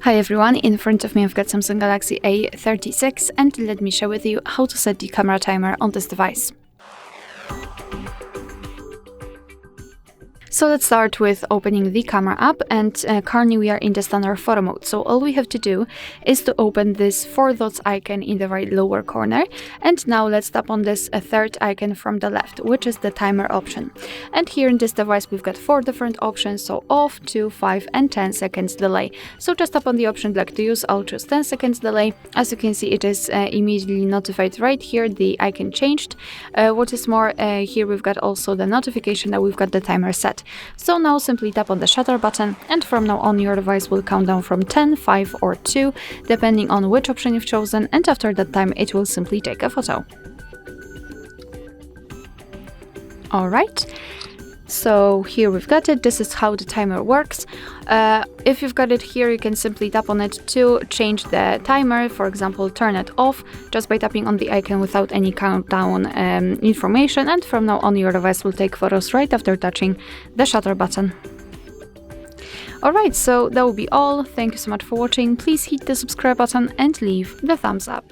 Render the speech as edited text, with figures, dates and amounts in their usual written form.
Hi everyone, in front of me I've got Samsung Galaxy A36 and let me share with you how to set the camera timer on this device. So let's start with opening the camera app, and currently we are in the standard photo mode. So all we have to do is to open this 4 dots icon in the right lower corner, and now let's tap on this third icon from the left, which is the timer option. And here in this device we've got 4 different options, so off, 2, 5 and 10 seconds delay. So just tap on the option you'd like to use. I'll choose 10 seconds delay. As you can see, it is immediately notified right here, the icon changed. What is more, here we've got also the notification that we've got the timer set. So now simply tap on the shutter button, and from now on your device will count down from 10, 5 or 2, depending on which option you've chosen, and after that time it will simply take a photo. Alright, so here we've got it. This is how the timer works. If you've got it here, you can simply tap on it to change the timer, for example turn it off, just by tapping on the icon without any countdown information, and from now on your device will take photos right after touching the shutter button. Alright, so that will be all. Thank you so much for watching. Please hit the subscribe button and leave the thumbs up.